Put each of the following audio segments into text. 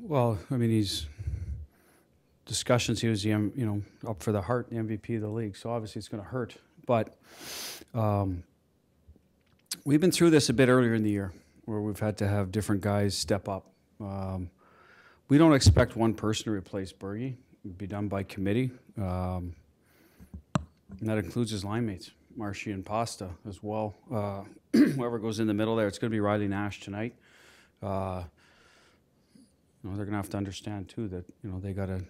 Well, I mean, he's discussions. He was the up for the Hart, the MVP of the league. So obviously it's going to hurt. But we've been through this a bit earlier in the year, where we've had to have different guys step up. We don't expect one person to replace Bergie. It'd be done by committee. And that includes his line mates, Marshy and Pasta as well. Whoever goes in the middle there, it's going to be Riley Nash tonight. They're going to have to understand too that they got to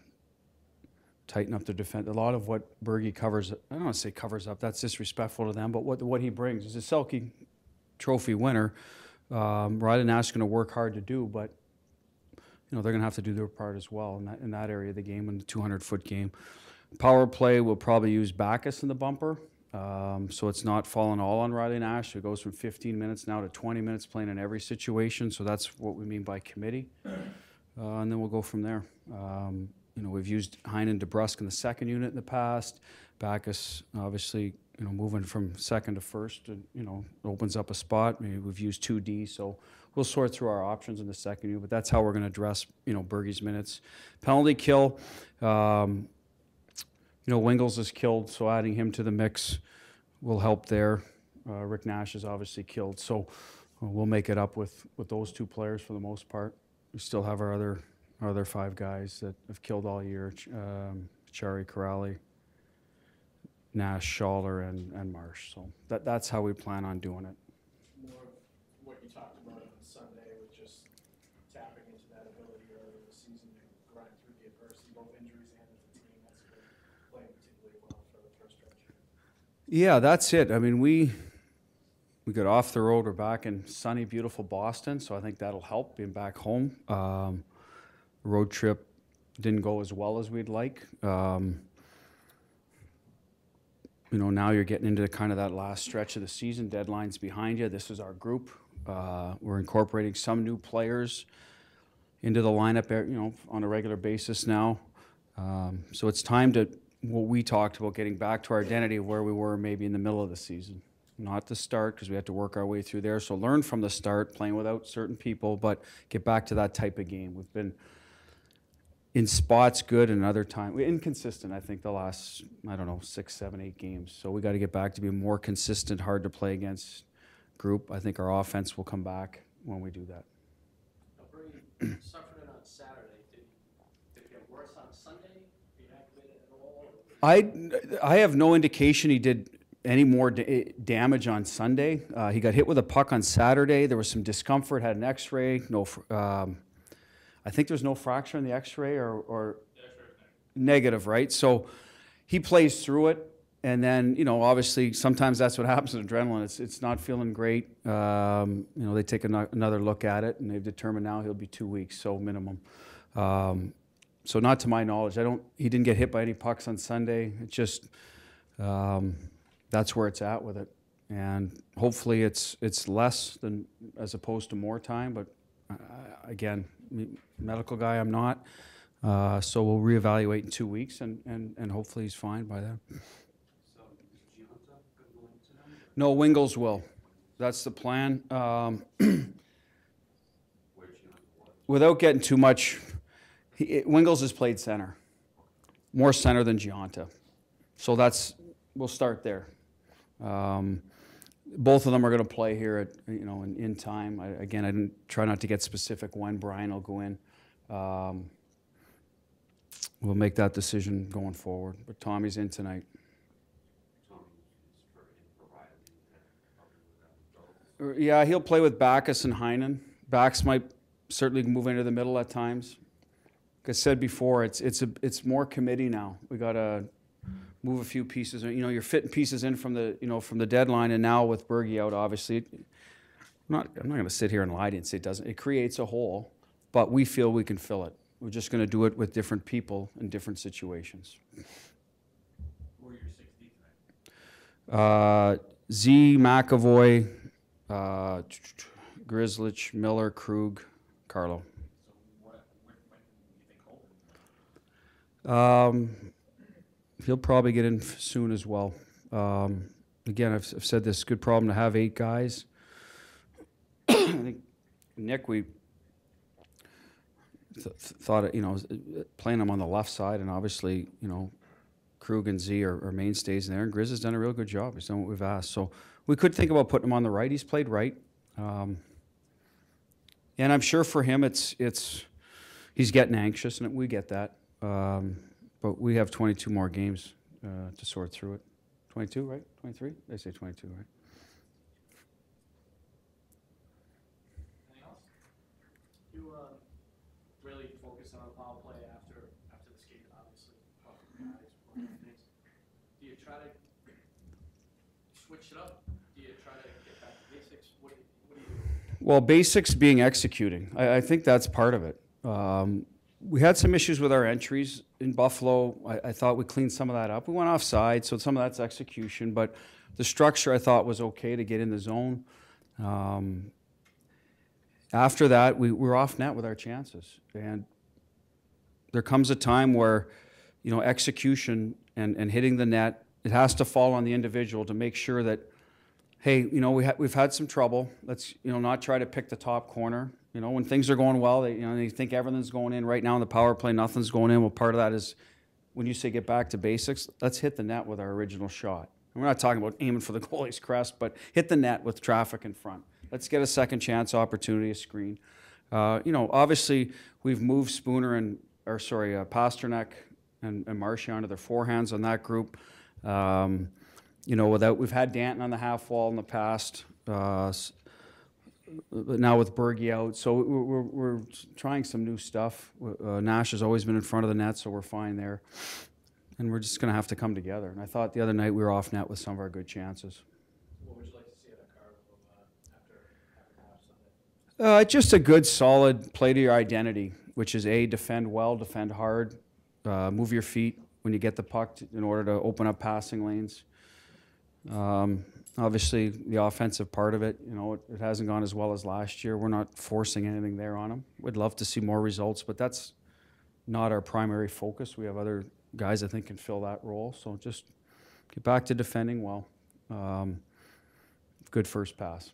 tighten up their defense. A lot of what Bergie covers, I don't want to say covers up. That's disrespectful to them. But what he brings is a Selke Trophy winner. Riley Nash is going to work hard to do, but they're going to have to do their part as well in that area of the game, in the 200-foot game. Power play will probably use Backus in the bumper, so it's not falling all on Riley Nash. It goes from 15 minutes now to 20 minutes playing in every situation, so that's what we mean by committee. And then we'll go from there. We've used Heinen, DeBrusk in the second unit in the past. Backus, obviously, moving from second to first, opens up a spot. Maybe we've used 2D, so we'll sort through our options in the second unit, but that's how we're going to address, Bergie's minutes. Penalty kill, Wingles is killed, so adding him to the mix will help there. Rick Nash is obviously killed, so we'll make it up with those two players for the most part. We still have our other five guys that have killed all year, Chari, Corrali, Nash, Schaller, and Marsh. So that's how we plan on doing it. More of what you talked about on Sunday with just tapping into that ability early in the season to grind through the adversity, both injuries and as a team. That's been playing particularly well for the first stretch. Yeah, that's it. I mean, we got off the road. We're back in sunny, beautiful Boston, so I think that'll help being back home. Road trip didn't go as well as we'd like. Now you're getting into kind of that last stretch of the season. Deadline's behind you. This is our group. We're incorporating some new players into the lineup, on a regular basis now. So it's time to, what we talked about, getting back to our identity of where we were maybe in the middle of the season. Not the start, because we had to work our way through there. So learn from the start, playing without certain people, but get back to that type of game. We've been in spots good, and other time we're inconsistent. I think the last 6, 7, 8 games. So we got to get back to being more consistent, hard to play against group. I think our offense will come back when we do that. Brady suffered it on Saturday. Did it get worse on Sunday? Reactivated at all? I have no indication he did any more damage on Sunday. He got hit with a puck on Saturday. There was some discomfort. Had an X-ray. I think there's no fracture in the X-ray or negative, right? So he plays through it, and then obviously sometimes that's what happens with adrenaline. It's not feeling great. They take another look at it, and they've determined now he'll be 2 weeks, so minimum. So not to my knowledge. He didn't get hit by any pucks on Sunday. It just that's where it's at with it, and hopefully it's less than as opposed to more time. But again, medical guy I'm not, so we'll reevaluate in 2 weeks, and hopefully he's fine by then. So is Giunta going to them? No, Wingles will. That's the plan. Without getting too much, Wingles has played center, more center than Giunta, so we'll start there. Both of them are going to play here at in time. I didn't try not to get specific when Brian will go in. We'll make that decision going forward. But Tommy's in tonight. Yeah, he'll play with Backus and Heinen. Backus might certainly move into the middle at times. Like I said before, it's more committee now. We got to move a few pieces. You're fitting pieces in from the deadline, and now with Bergie out, obviously, I'm not going to sit here and lie to you and say it doesn't. It creates a hole, but we feel we can fill it. We're just going to do it with different people in different situations. Who are your 6 tonight? Z, McAvoy, Grizzlich, Miller, Krug, Carlo. So when do you think Holden? He'll probably get in soon as well. Again, I've said this, good problem to have 8 guys. I think Nick, thought it, playing him on the left side, and obviously, Krug and Z are mainstays in there, and Grizz has done a real good job. He's done what we've asked. So we could think about putting him on the right. He's played right. And I'm sure for him, he's getting anxious, and we get that. But we have 22 more games to sort through it. 22, right? 23? They say 22, right? Anything else? You really focus on the power play after the skate, obviously. Talking guys, working things. Do you try to switch it up? Do you try to get back to basics? What do you do? Well, basics being executing. I think that's part of it. We had some issues with our entries in Buffalo. I thought we cleaned some of that up. We went offside, so some of that's execution, but the structure I thought was okay to get in the zone. After that, we were off net with our chances. And there comes a time where, execution and hitting the net, it has to fall on the individual to make sure that, hey, we've had some trouble. Let's, not try to pick the top corner. When things are going well, they think everything's going in. Right now in the power play, nothing's going in. Well, part of that is when you say get back to basics, let's hit the net with our original shot. And we're not talking about aiming for the goalie's crest, but hit the net with traffic in front. Let's get a second chance opportunity, a screen. Obviously we've moved Pasternak and Marshy onto their forehands on that group. We've had Danton on the half wall in the past. But now with Bergie out, so we're trying some new stuff. Nash has always been in front of the net, so we're fine there. And we're just going to have to come together. And I thought the other night we were off net with some of our good chances. What would you like to see at a car after half Sunday? Just a good, solid play to your identity, which is defend well, defend hard, move your feet when you get the puck in order to open up passing lanes. Obviously, the offensive part of it, it hasn't gone as well as last year. We're not forcing anything there on them. We'd love to see more results, but that's not our primary focus. We have other guys I think can fill that role. So just get back to defending well. Good first pass.